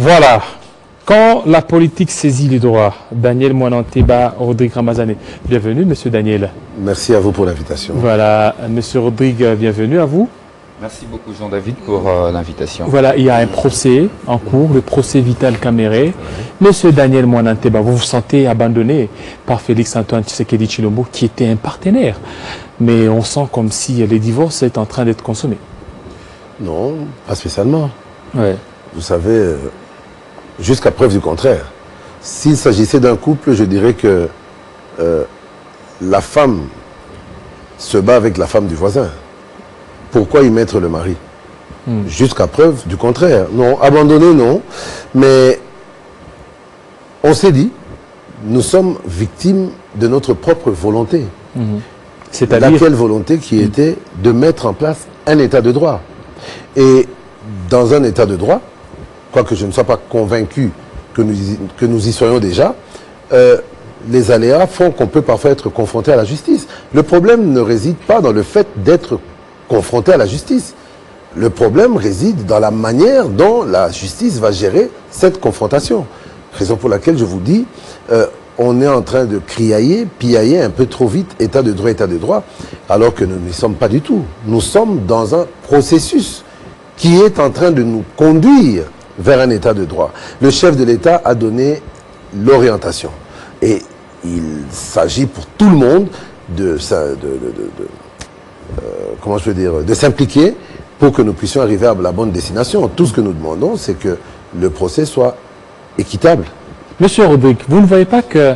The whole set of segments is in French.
Voilà. Quand la politique saisit les droits, Daniel Mwananteba, Rodrigue Ramazane. Bienvenue, monsieur Daniel. Merci à vous pour l'invitation. Voilà, monsieur Rodrigue, bienvenue à vous. Merci beaucoup Jean-David pour l'invitation. Voilà, il y a un procès en cours, le procès Vital Kamerhe. Monsieur Daniel Mwananteba, vous vous sentez abandonné par Félix-Antoine Tshisekedi Tshilombo, qui était un partenaire. Mais on sent comme si les divorces étaient en train d'être consommés. Non, pas spécialement. Ouais. Vous savez, jusqu'à preuve du contraire, s'il s'agissait d'un couple, je dirais que la femme se bat avec la femme du voisin. Pourquoi y mettre le mari? Jusqu'à preuve du contraire. Non, abandonner, non. Mais on s'est dit, nous sommes victimes de notre propre volonté. C'est-à-dire laquelle volonté qui était de mettre en place un état de droit. Et dans un état de droit, quoique je ne sois pas convaincu que nous y soyons déjà, les aléas font qu'on peut parfois être confronté à la justice. Le problème ne réside pas dans le fait d'être confronté à la justice. Le problème réside dans la manière dont la justice va gérer cette confrontation. Raison pour laquelle je vous dis, on est en train de criailler, piailler un peu trop vite, état de droit, alors que nous n'y sommes pas du tout. Nous sommes dans un processus qui est en train de nous conduire vers un état de droit. Le chef de l'État a donné l'orientation. Et il s'agit pour tout le monde comment je veux dire, de s'impliquer pour que nous puissions arriver à la bonne destination. Tout ce que nous demandons, c'est que le procès soit équitable. Monsieur Rodrigue, vous ne voyez pas que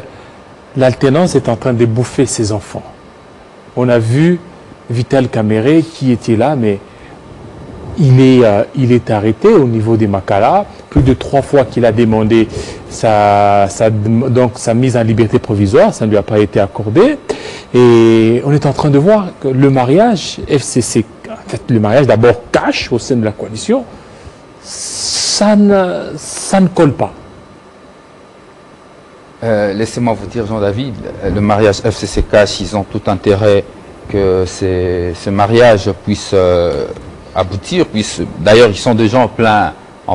l'alternance est en train de bouffer ses enfants? On a vu Vital Kamerhe qui était là, mais il est arrêté au niveau des Makala. Plus de 3 fois qu'il a demandé sa mise en liberté provisoire, ça ne lui a pas été accordé. Et on est en train de voir que le mariage FCC, en fait le mariage d'abord cash au sein de la coalition, ça ne colle pas. Laissez-moi vous dire, Jean-David, le mariage FCC cash, ils ont tout intérêt que ce mariage puisse aboutir. D'ailleurs, ils sont déjà en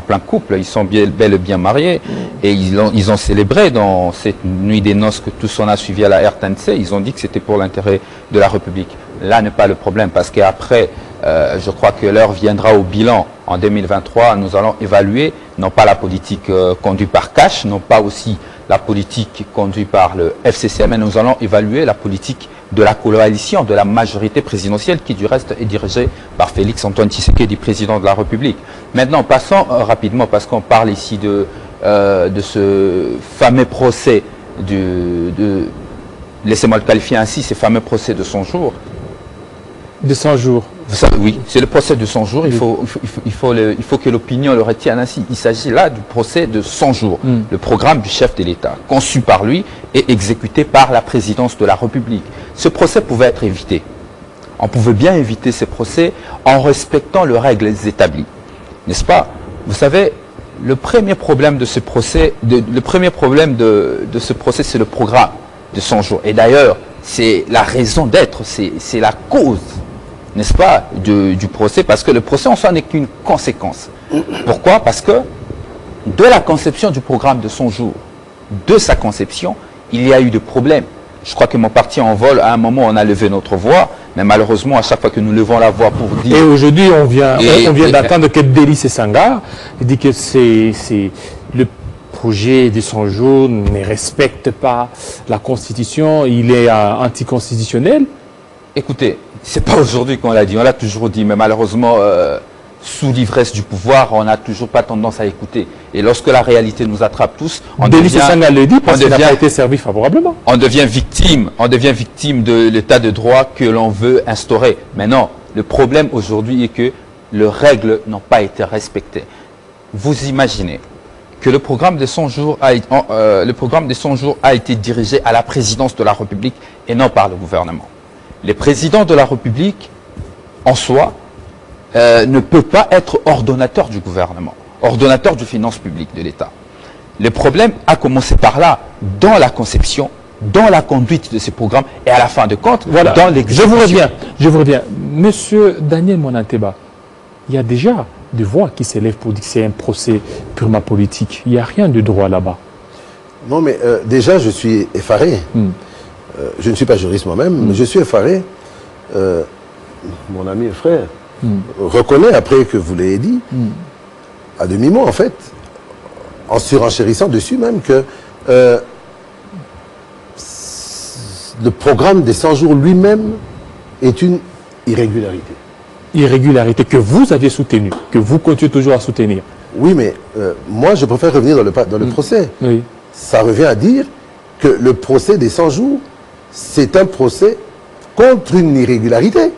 plein couple, ils sont bel et bien mariés. Et ils ont célébré dans cette nuit des noces que tous on a suivi à la RTNC, ils ont dit que c'était pour l'intérêt de la République. Là n'est pas le problème, parce qu'après, je crois que l'heure viendra au bilan. En 2023, nous allons évaluer, non pas la politique conduite par Cash, non pas aussi la politique conduite par le FCC, mais nous allons évaluer la politique de la coalition, de la majorité présidentielle, qui du reste est dirigée par Félix-Antoine Tshisekedi, président de la République. Maintenant, passons rapidement, parce qu'on parle ici de ce fameux procès, laissez-moi le qualifier ainsi, ce fameux procès de 100 jours. De 100 jours. Oui, c'est le procès de 100 jours. Il faut que l'opinion le retienne ainsi. Il s'agit là du procès de 100 jours. Le programme du chef de l'État, conçu par lui et exécuté par la présidence de la République. Ce procès pouvait être évité. On pouvait bien éviter ce procès en respectant les règles établies. N'est-ce pas? Vous savez, le premier problème de ce procès, c'est le programme de 100 jours. Et d'ailleurs, c'est la raison d'être, c'est la cause, n'est-ce pas, du procès, parce que le procès en soi n'est qu'une conséquence. Pourquoi? Parce que de la conception du programme de 100 jours, de sa conception, il y a eu des problèmes. Je crois que mon parti en vol, à un moment, on a levé notre voix, mais malheureusement, à chaque fois que nous levons la voix pour dire... Et aujourd'hui, on vient d'attendre que Délice Sanga dit que c'est le projet de 100 jours ne respecte pas la Constitution, il est anticonstitutionnel. Écoutez, c'est pas aujourd'hui qu'on l'a dit, on l'a toujours dit, mais malheureusement, sous l'ivresse du pouvoir, on n'a toujours pas tendance à écouter. Et lorsque la réalité nous attrape tous, on devient... Sanga le dit parce qu'il n'a pas été servi favorablement. On devient victime de l'état de droit que l'on veut instaurer. Mais non, le problème aujourd'hui est que les règles n'ont pas été respectées. Vous imaginez que le programme de 100 jours a été dirigé à la présidence de la République et non par le gouvernement. Le président de la République, en soi, ne peut pas être ordonnateur du gouvernement, ordonnateur des finances publiques de l'État. Le problème a commencé par là, dans la conception, dans la conduite de ces programmes et à la fin de compte, voilà, dans l'exécution. Je vous reviens. Monsieur Daniel Mwananteba, il y a déjà de voix qui s'élèvent pour dire que c'est un procès purement politique. Il n'y a rien de droit là-bas. Non, mais déjà, je suis effaré. Je ne suis pas juriste moi-même, mais je suis effaré. Mon ami et frère reconnaît, après que vous l'ayez dit, à demi-mot en fait, en surenchérissant dessus même, que le programme des 100 jours lui-même est une irrégularité. Irrégularité que vous aviez soutenue, que vous continuez toujours à soutenir. Oui, mais moi, je préfère revenir dans le procès. Oui. Ça revient à dire que le procès des 100 jours, c'est un procès contre une irrégularité.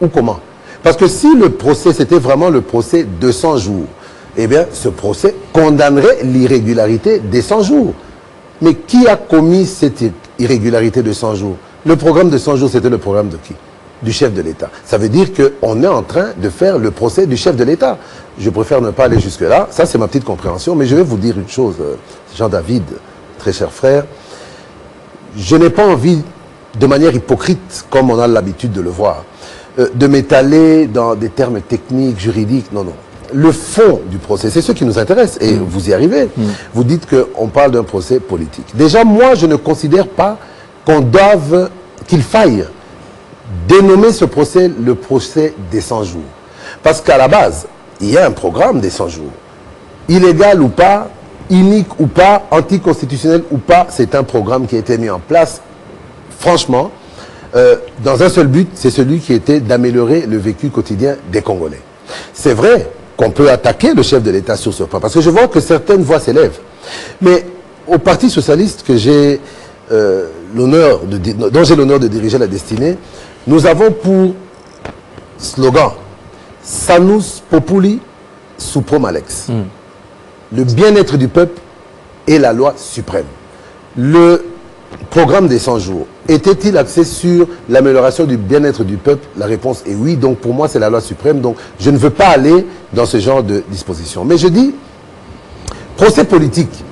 Ou comment? Parce que si le procès, c'était vraiment le procès de 100 jours, eh bien, ce procès condamnerait l'irrégularité des 100 jours. Mais qui a commis cette irrégularité de 100 jours? Le programme de 100 jours, c'était le programme de qui? Du chef de l'État. Ça veut dire qu'on est en train de faire le procès du chef de l'État. Je préfère ne pas aller jusque-là. Ça, c'est ma petite compréhension. Mais je vais vous dire une chose, Jean-David, très cher frère. Je n'ai pas envie, de manière hypocrite, comme on a l'habitude de le voir, de m'étaler dans des termes techniques, juridiques. Non, non. Le fond du procès, c'est ce qui nous intéresse. Et vous y arrivez. Vous dites qu'on parle d'un procès politique. Déjà, moi, je ne considère pas qu'il faille dénommer ce procès le procès des 100 jours. Parce qu'à la base, il y a un programme des 100 jours. Illégal ou pas, inique ou pas, anticonstitutionnel ou pas, c'est un programme qui a été mis en place, franchement, dans un seul but, c'est celui qui était d'améliorer le vécu quotidien des Congolais. C'est vrai qu'on peut attaquer le chef de l'État sur ce point, parce que je vois que certaines voix s'élèvent. Mais au Parti socialiste que j'ai dont j'ai l'honneur de diriger la destinée, nous avons pour slogan « Sanus Populi Suprom Alex ». Le bien-être du peuple est la loi suprême. Le programme des 100 jours était-il axé sur l'amélioration du bien-être du peuple? La réponse est oui. Donc pour moi, c'est la loi suprême. Donc je ne veux pas aller dans ce genre de disposition. Mais je dis, procès politique,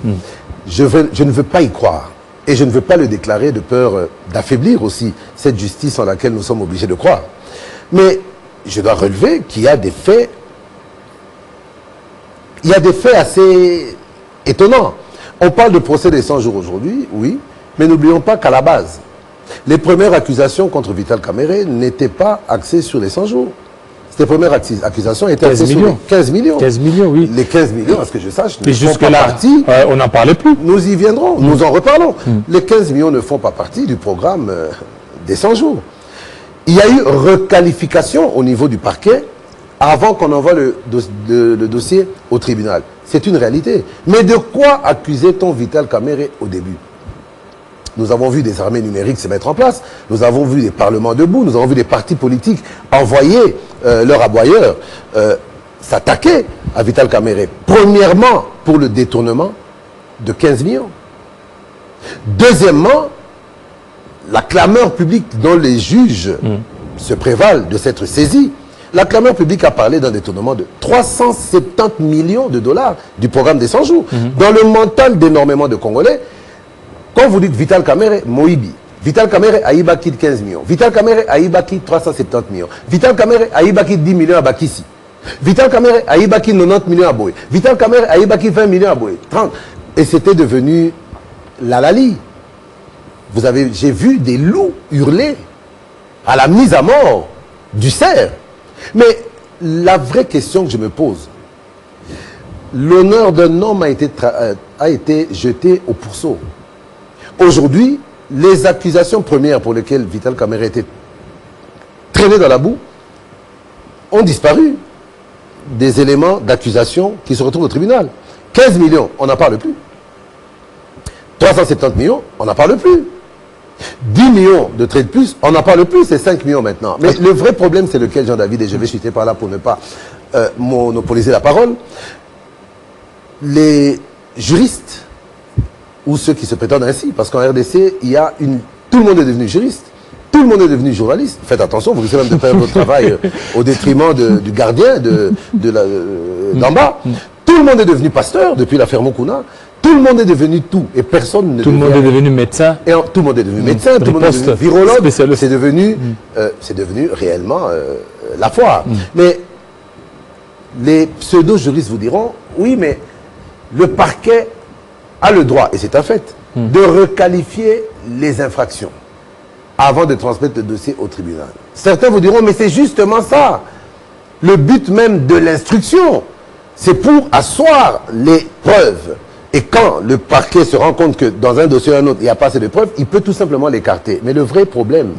je ne veux pas y croire. Et je ne veux pas le déclarer de peur d'affaiblir aussi cette justice en laquelle nous sommes obligés de croire. Mais je dois relever qu'il y a des faits, assez étonnants. On parle de procès des 100 jours aujourd'hui, oui, mais n'oublions pas qu'à la base, les premières accusations contre Vital Kamerhe n'étaient pas axées sur les 100 jours. Ces premières accusations étaient axées sur les 15 millions. 15 millions, oui. Les 15 millions, à ce que je sache, ne font pas jusque-là, partie... on n'en parlait plus. Nous y viendrons, nous en reparlons. Les 15 millions ne font pas partie du programme des 100 jours. Il y a eu requalification au niveau du parquet avant qu'on envoie le dossier au tribunal. C'est une réalité. Mais de quoi accusait-on Vital Kamerhe au début? Nous avons vu des armées numériques se mettre en place, nous avons vu des parlements debout, nous avons vu des partis politiques envoyer leurs aboyeurs s'attaquer à Vital Kamerhe. Premièrement, pour le détournement de 15 millions. Deuxièmement, la clameur publique dont les juges se prévalent de s'être saisis. La clameur publique a parlé d'un détournement de 370 millions de dollars du programme des 100 jours. Dans le mental d'énormément de Congolais, quand vous dites Vital Kamerhe, Moïbi, Vital Kamerhe a Ibaki 15 millions, Vital Kamerhe a Ibaki 370 millions, Vital Kamerhe a Ibaki 10 millions à Bakissi, Vital Kamerhe a Ibaki 90 millions à Boé, Vital Kamerhe a Ibaki 20 millions à Boé, 30. Et c'était devenu la Lali. J'ai vu des loups hurler à la mise à mort du cerf. Mais la vraie question que je me pose, l'honneur d'un homme a été jeté au pourceau. Aujourd'hui, les accusations premières pour lesquelles Vital Kamerhe était traîné dans la boue ont disparu. Des éléments d'accusation qui se retrouvent au tribunal. 15 millions, on n'en parle plus. 370 millions, on n'en parle plus. 10 millions de traits de plus, on n'en parle plus, c'est 5 millions maintenant. Mais le vrai problème, c'est lequel, Jean-David, et je vais chuter par là pour ne pas monopoliser la parole. Les juristes, ou ceux qui se prétendent ainsi, parce qu'en RDC, tout le monde est devenu juriste, tout le monde est devenu journaliste. Faites attention, vous risquez même de faire votre travail au détriment du gardien d'en bas. Tout le monde est devenu pasteur depuis l'affaire Mokuna. Tout le monde est devenu tout et personne ne Tout le monde est devenu médecin. Et tout le monde est devenu médecin, tout le monde est devenu virologue. C'est devenu réellement la foire. Mais les pseudo-juristes vous diront, oui, mais le parquet a le droit, et c'est un fait, de requalifier les infractions avant de transmettre le dossier au tribunal. Certains vous diront, mais c'est justement ça. Le but même de l'instruction, c'est pour asseoir les preuves. Et quand le parquet se rend compte que dans un dossier ou un autre, il n'y a pas assez de preuves, il peut tout simplement l'écarter. Mais le vrai problème,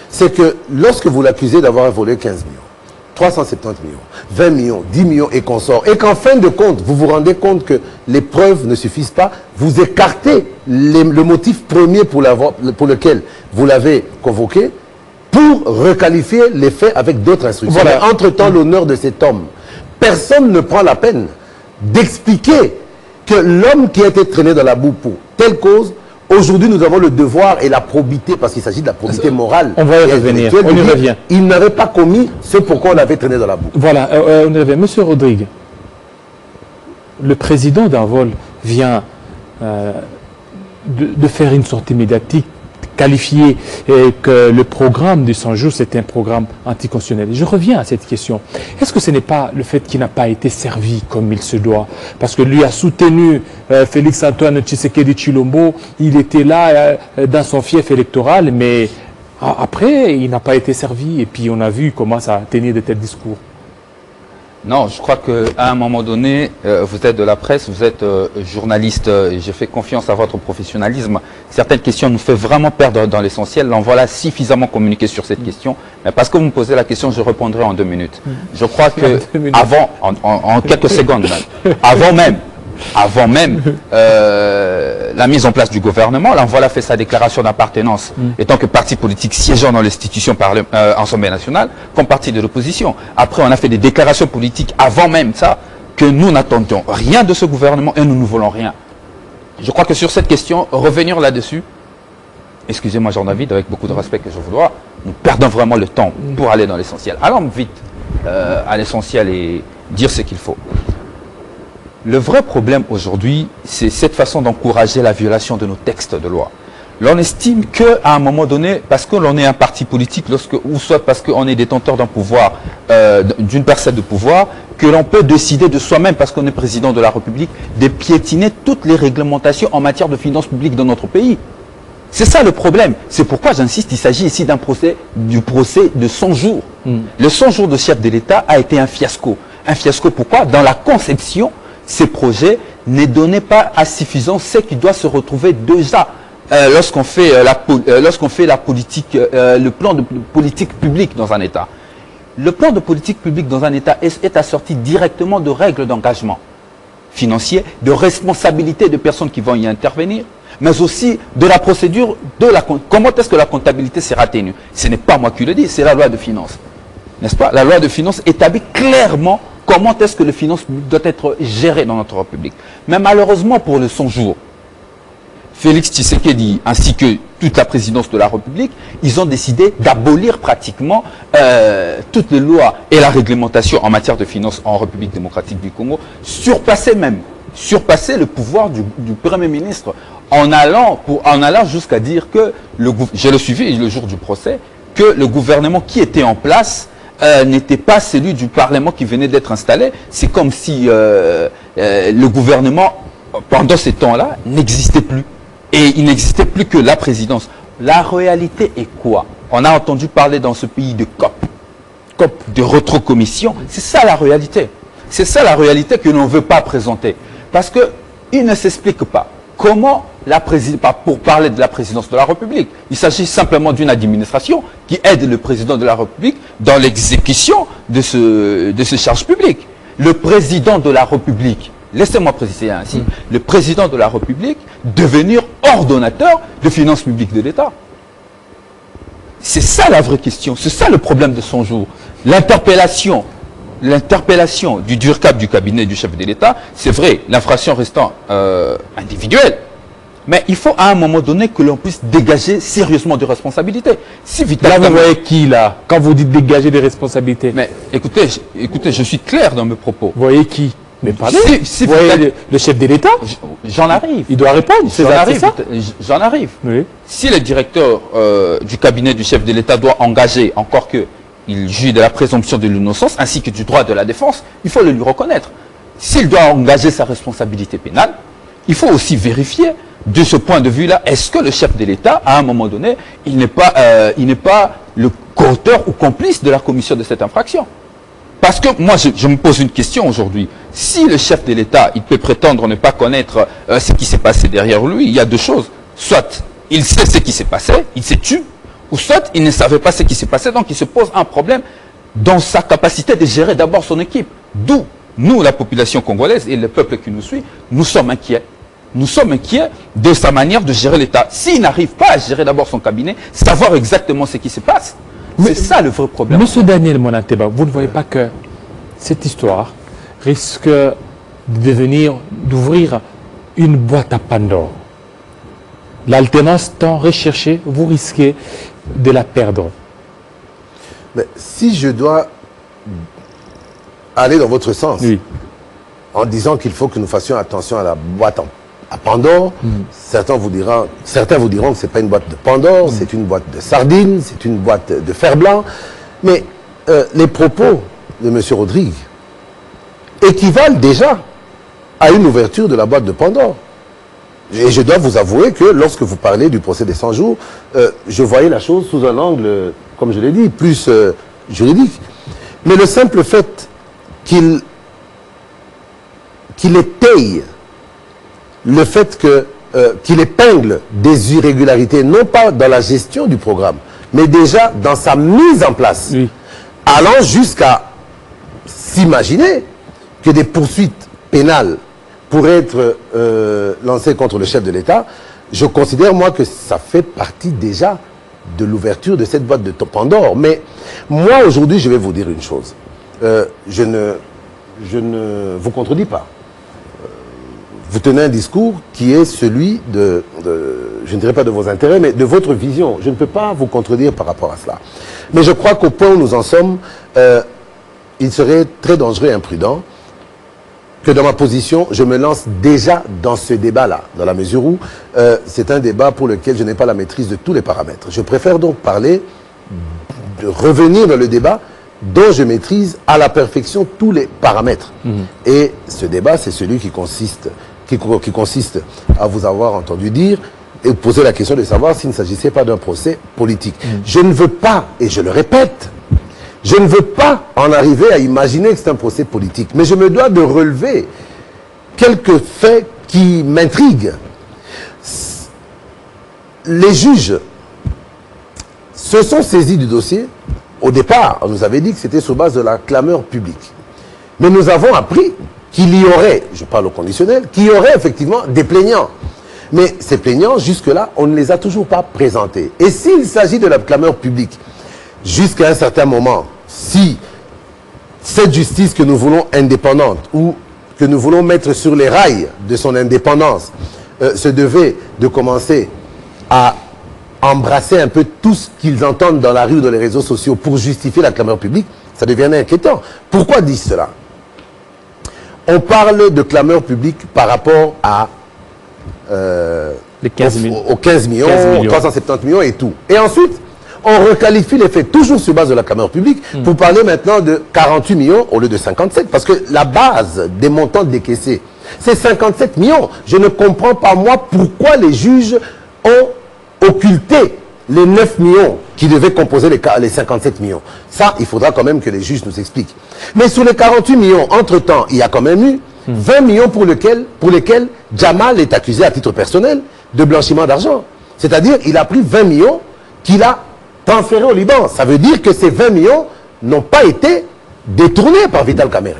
c'est que lorsque vous l'accusez d'avoir volé 15 millions, 370 millions, 20 millions, 10 millions et consorts, et qu'en fin de compte, vous vous rendez compte que les preuves ne suffisent pas, vous écartez le motif premier pour lequel vous l'avez convoqué, pour requalifier les faits avec d'autres instructions. Voilà. Mais entre-temps, l'honneur de cet homme, personne ne prend la peine d'expliquer que l'homme qui a été traîné dans la boue pour telle cause, aujourd'hui nous avons le devoir et la probité, parce qu'il s'agit de la probité morale. On va y revenir, on y revient. Il n'avait pas commis ce pourquoi on l'avait traîné dans la boue. Voilà, on y revient. Monsieur Rodrigue, le président d'Envol vient de faire une sortie médiatique, qualifier que le programme du 100 jours, c'est un programme anticonstitutionnel. Je reviens à cette question. Est-ce que ce n'est pas le fait qu'il n'a pas été servi comme il se doit? Parce que lui a soutenu Félix-Antoine Tshisekedi Tshilombo, il était là dans son fief électoral, mais après, il n'a pas été servi. Et puis on a vu comment ça a tenu de tels discours. Non, je crois qu'à un moment donné, vous êtes de la presse, vous êtes journaliste, et j'ai fait confiance à votre professionnalisme. Certaines questions nous font vraiment perdre dans l'essentiel. L'on voilà suffisamment communiqué sur cette question. Mais parce que vous me posez la question, je répondrai en 2 minutes. Je crois que avant, en quelques secondes même, avant même la mise en place du gouvernement, l'Envola fait sa déclaration d'appartenance, étant que parti politique siégeant dans l'institution Assemblée nationale, comme parti de l'opposition. Après, on a fait des déclarations politiques avant même ça, que nous n'attendions rien de ce gouvernement et nous ne voulons rien. Je crois que sur cette question, revenir là-dessus, excusez-moi Jean-David, avec beaucoup de respect que je vous dois, nous perdons vraiment le temps pour aller dans l'essentiel. Allons vite à l'essentiel et dire ce qu'il faut. Le vrai problème aujourd'hui, c'est cette façon d'encourager la violation de nos textes de loi. L'on estime qu'à un moment donné, parce que l'on est un parti politique, ou soit parce qu'on est détenteur d'un pouvoir, d'une parcelle de pouvoir, que l'on peut décider de soi-même, parce qu'on est président de la République, de piétiner toutes les réglementations en matière de finances publiques dans notre pays. C'est ça le problème. C'est pourquoi j'insiste, il s'agit ici du procès de 100 jours. Le 100 jours de chef de l'État a été un fiasco. Un fiasco pourquoi? Dans la conception, ces projets ne donnaient pas à suffisance ce qui doit se retrouver déjà lorsqu'on fait la politique, le plan de politique publique dans un État. Le plan de politique publique dans un État est assorti directement de règles d'engagement financier, de responsabilité de personnes qui vont y intervenir, mais aussi de la procédure comment est-ce que la comptabilité sera tenue. Ce n'est pas moi qui le dis, c'est la loi de finances. N'est-ce pas? La loi de finances établit clairement comment est-ce que le finance public doit être géré dans notre République. Mais malheureusement pour le 100 jours, Félix Tshisekedi ainsi que toute la présidence de la République, ils ont décidé d'abolir pratiquement toutes les lois et la réglementation en matière de finances en République démocratique du Congo, surpasser le pouvoir du Premier ministre en allant jusqu'à dire que, je le suivi le jour du procès, que le gouvernement qui était en place n'était pas celui du Parlement qui venait d'être installé. C'est comme si le gouvernement, pendant ces temps-là, n'existait plus. Et il n'existait plus que la présidence. La réalité est quoi? On a entendu parler dans ce pays de COP, de rétrocommission. C'est ça la réalité. C'est ça la réalité que l'on ne veut pas présenter. Parce qu'il ne s'explique pas comment pour parler de la présidence de la République, il s'agit simplement d'une administration qui aide le président de la République dans l'exécution de ce charge publique. Le président de la République, laissez-moi préciser ainsi, le président de la République devenir ordonnateur de finances publiques de l'État. C'est ça la vraie question, c'est ça le problème de 100 jours. L'interpellation du DURCAP du cabinet du chef de l'État, c'est vrai, l'infraction restant individuelle. Mais il faut à un moment donné que l'on puisse dégager sérieusement des responsabilités. Si là, vous voyez qui, là, quand vous dites dégager des responsabilités? Mais écoutez, je suis clair dans mes propos. Vous voyez qui? Mais parlez. Si vous voyez le chef de l'État? J'en arrive. Il doit répondre. J'en arrive. Oui. Si le directeur du cabinet du chef de l'État doit engager, encore que il jouit de la présomption de l'innocence ainsi que du droit de la défense, il faut le lui reconnaître. S'il doit engager sa responsabilité pénale, il faut aussi vérifier de ce point de vue-là, est-ce que le chef de l'État, à un moment donné, il n'est pas le coauteur ou complice de la commission de cette infraction. Parce que moi, je me pose une question aujourd'hui. Si le chef de l'État, il peut prétendre ne pas connaître ce qui s'est passé derrière lui, il y a deux choses. Soit il sait ce qui s'est passé, il s'est tué, ou soit il ne savait pas ce qui s'est passé, donc il se pose un problème dans sa capacité de gérer d'abord son équipe. D'où, nous, la population congolaise et le peuple qui nous suit, nous sommes inquiets. Nous sommes inquiets de sa manière de gérer l'État. S'il n'arrive pas à gérer d'abord son cabinet, savoir exactement ce qui se passe, c'est ça le vrai problème. Monsieur Daniel Monanteba, vous ne voyez pas que cette histoire risque d'ouvrir une boîte à Pandore? L'alternance tant recherchée, vous risquez de la perdre. Mais si je dois aller dans votre sens, oui, en disant qu'il faut que nous fassions attention à la boîte à Pandore, certains vous diront que ce n'est pas une boîte de Pandore, c'est une boîte de sardines, c'est une boîte de fer blanc. Mais les propos de M. Rodrigue équivalent déjà à une ouverture de la boîte de Pandore. Et je dois vous avouer que lorsque vous parlez du procès des 100 jours, je voyais la chose sous un angle, comme je l'ai dit, plus juridique. Mais le simple fait qu'il étaye le fait qu'il épingle des irrégularités, non pas dans la gestion du programme, mais déjà dans sa mise en place, oui, allant jusqu'à s'imaginer que des poursuites pénales pourraient être lancées contre le chef de l'État. Je considère, moi, que ça fait partie déjà de l'ouverture de cette boîte de Pandore. Mais moi, aujourd'hui, je vais vous dire une chose. Je ne vous contredis pas. Vous tenez un discours qui est celui je ne dirais pas de vos intérêts, mais de votre vision. Je ne peux pas vous contredire par rapport à cela. Mais je crois qu'au point où nous en sommes, il serait très dangereux et imprudent que dans ma position, je me lance déjà dans ce débat-là, dans la mesure où c'est un débat pour lequel je n'ai pas la maîtrise de tous les paramètres. Je préfère donc de revenir dans le débat dont je maîtrise à la perfection tous les paramètres. Et ce débat, c'est celui qui consiste à vous avoir entendu dire et poser la question de savoir s'il ne s'agissait pas d'un procès politique. Je ne veux pas, et je le répète, je ne veux pas en arriver à imaginer que c'est un procès politique, mais je me dois de relever quelques faits qui m'intriguent. Les juges se sont saisis du dossier. Au départ, on nous avait dit que c'était sur base de la clameur publique. Mais nous avons appris qu'il y aurait, je parle au conditionnel, qu'il y aurait effectivement des plaignants. Mais ces plaignants, jusque-là, on ne les a toujours pas présentés. Et s'il s'agit de la clameur publique, jusqu'à un certain moment, si cette justice que nous voulons indépendante ou que nous voulons mettre sur les rails de son indépendance se devait de commencer à embrasser un peu tout ce qu'ils entendent dans la rue ou dans les réseaux sociaux pour justifier la clameur publique, ça devient inquiétant. Pourquoi dis cela? On parle de clameur publique par rapport à les 15 000. aux 15 millions, 370 millions et tout. Et ensuite, on requalifie les faits toujours sur base de la clameur publique pour parler maintenant de 48 millions au lieu de 57. Parce que la base des montants décaissés, c'est 57 millions. Je ne comprends pas, moi, pourquoi les juges ont occulté les 9 millions qui devaient composer les 57 millions. Ça, il faudra quand même que les juges nous expliquent. Mais sur les 48 millions, entre-temps, il y a quand même eu 20 millions pour lesquels Jamal est accusé à titre personnel de blanchiment d'argent. C'est-à-dire, il a pris 20 millions qu'il a transférés au Liban. Ça veut dire que ces 20 millions n'ont pas été détournés par Vital Kamerhe.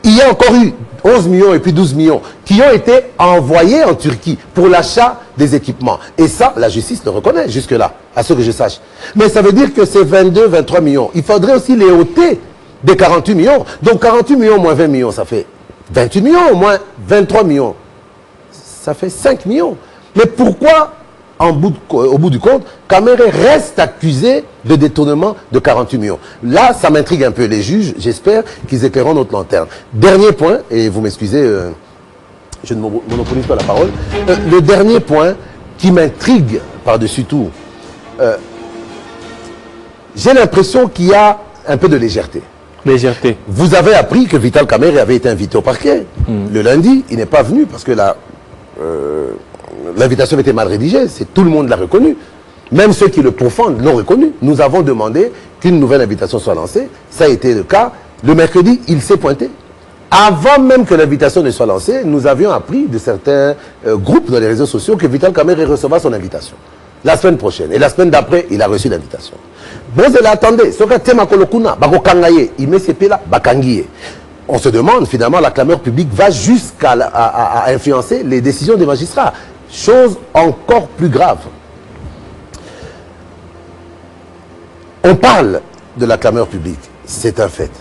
Il y a encore eu 11 millions et puis 12 millions qui ont été envoyés en Turquie pour l'achat des équipements. Et ça, la justice le reconnaît jusque-là, à ce que je sache. Mais ça veut dire que ces 22, 23 millions, il faudrait aussi les ôter des 48 millions. Donc 48 millions moins 20 millions, ça fait 28 millions moins 23 millions. Ça fait 5 millions. Mais pourquoi, au bout du compte, Kamerhe reste accusé de détournement de 48 millions. Là, ça m'intrigue un peu. Les juges, j'espère qu'ils éclaireront notre lanterne. Dernier point, et vous m'excusez, je ne monopolise pas la parole. Le dernier point qui m'intrigue par-dessus tout, j'ai l'impression qu'il y a un peu de légèreté. Légèreté. Vous avez appris que Vital Kamerhe avait été invité au parquet. Le lundi, il n'est pas venu parce que l'invitation était mal rédigée. Tout le monde l'a reconnu. Même ceux qui le profondent l'ont reconnu. Nous avons demandé qu'une nouvelle invitation soit lancée. Ça a été le cas. Le mercredi, il s'est pointé. Avant même que l'invitation ne soit lancée, nous avions appris de certains groupes dans les réseaux sociaux que Vital Kamerhe recevra son invitation. La semaine prochaine. Et la semaine d'après, il a reçu l'invitation. Bon, attendez. On se demande, finalement, la clameur publique va jusqu'à à influencer les décisions des magistrats. Chose encore plus grave. On parle de la clameur publique. C'est un fait.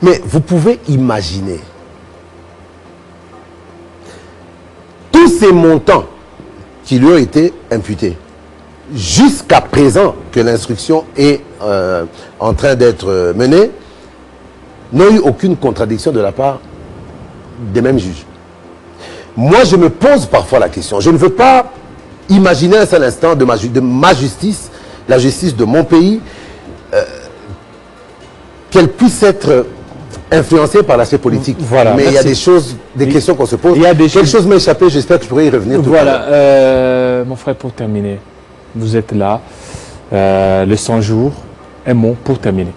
Mais vous pouvez imaginer tous ces montants qui lui ont été imputés jusqu'à présent que l'instruction est en train d'être menée, n'ont eu aucune contradiction de la part des mêmes juges. Moi, je me pose parfois la question. Je ne veux pas imaginer un seul instant de ma justice, la justice de mon pays, qu'elle puisse être influencée par l'aspect politique. Voilà, mais il y a des choses, des questions qu'on se pose. Quelque chose m'a échappé, j'espère que je pourrai y revenir tout à l'heure. Voilà, mon frère, pour terminer, vous êtes là, le 100 jours, un mot pour terminer.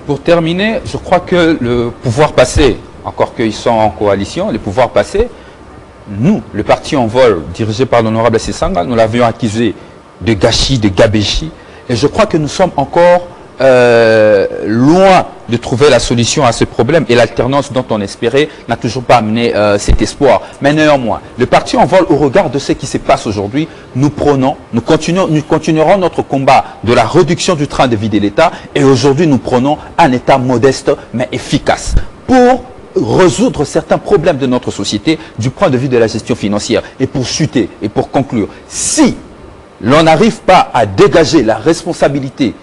Pour terminer, je crois que le pouvoir passé, encore qu'ils sont en coalition, le pouvoir passé, nous, le parti en vol, dirigé par l'honorable Sesanga, nous l'avions accusé de gâchis, de gabéchis, et je crois que nous sommes encore loin de trouver la solution à ce problème, et l'alternance dont on espérait n'a toujours pas amené cet espoir. Mais néanmoins, le parti en vol, au regard de ce qui se passe aujourd'hui, nous continuerons notre combat de la réduction du train de vie de l'État, et aujourd'hui nous prenons un État modeste mais efficace pour résoudre certains problèmes de notre société du point de vue de la gestion financière. Et pour chuter et pour conclure, si l'on n'arrive pas à dégager la responsabilité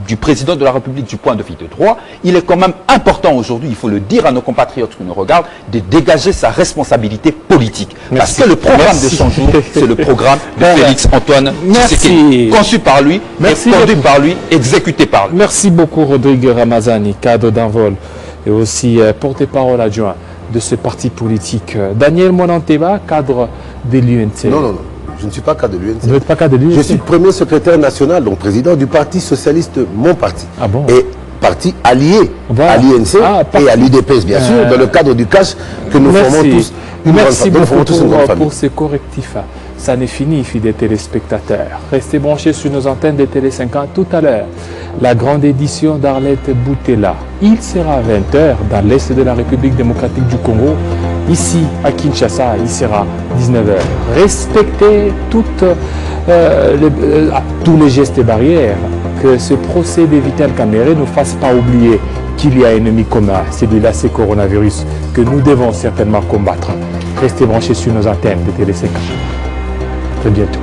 du président de la République du point de vue de droit, il est quand même important aujourd'hui, il faut le dire à nos compatriotes qui nous regardent, de dégager sa responsabilité politique. Parce que le programme de 100 jours, c'est le programme de Félix Antoine Tshisekedi, conçu par lui, conduit par lui, exécuté par lui. Merci beaucoup Rodrigue Ramazani, cadre d'Envol et aussi porte-parole adjoint de ce parti politique. Daniel Monanteba, cadre de l'UNC. Non, non, non. Je ne suis pas cadre de l'UNC. Vous n'êtes pas cadre de l'UNC? Je suis premier secrétaire national, donc président du Parti Socialiste, mon parti. Ah bon? Et parti allié à l'UNC et à l'UDPS, bien sûr, dans le cadre du cash que nous formons tous une grande famille. Merci beaucoup pour ces correctifs. Ça n'est fini, fidèles téléspectateurs. Restez branchés sur nos antennes de Télé 50 tout à l'heure. La grande édition d'Arlette Boutella. Il sera à 20h dans l'Est de la République démocratique du Congo. Ici, à Kinshasa, il sera 19h. Respectez tous les gestes et barrières. Que ce procès de Vital Kamerhe ne fasse pas oublier qu'il y a un ennemi commun. Celui-là, c'est le coronavirus que nous devons certainement combattre. Restez branchés sur nos antennes de Télé 50. À très bientôt.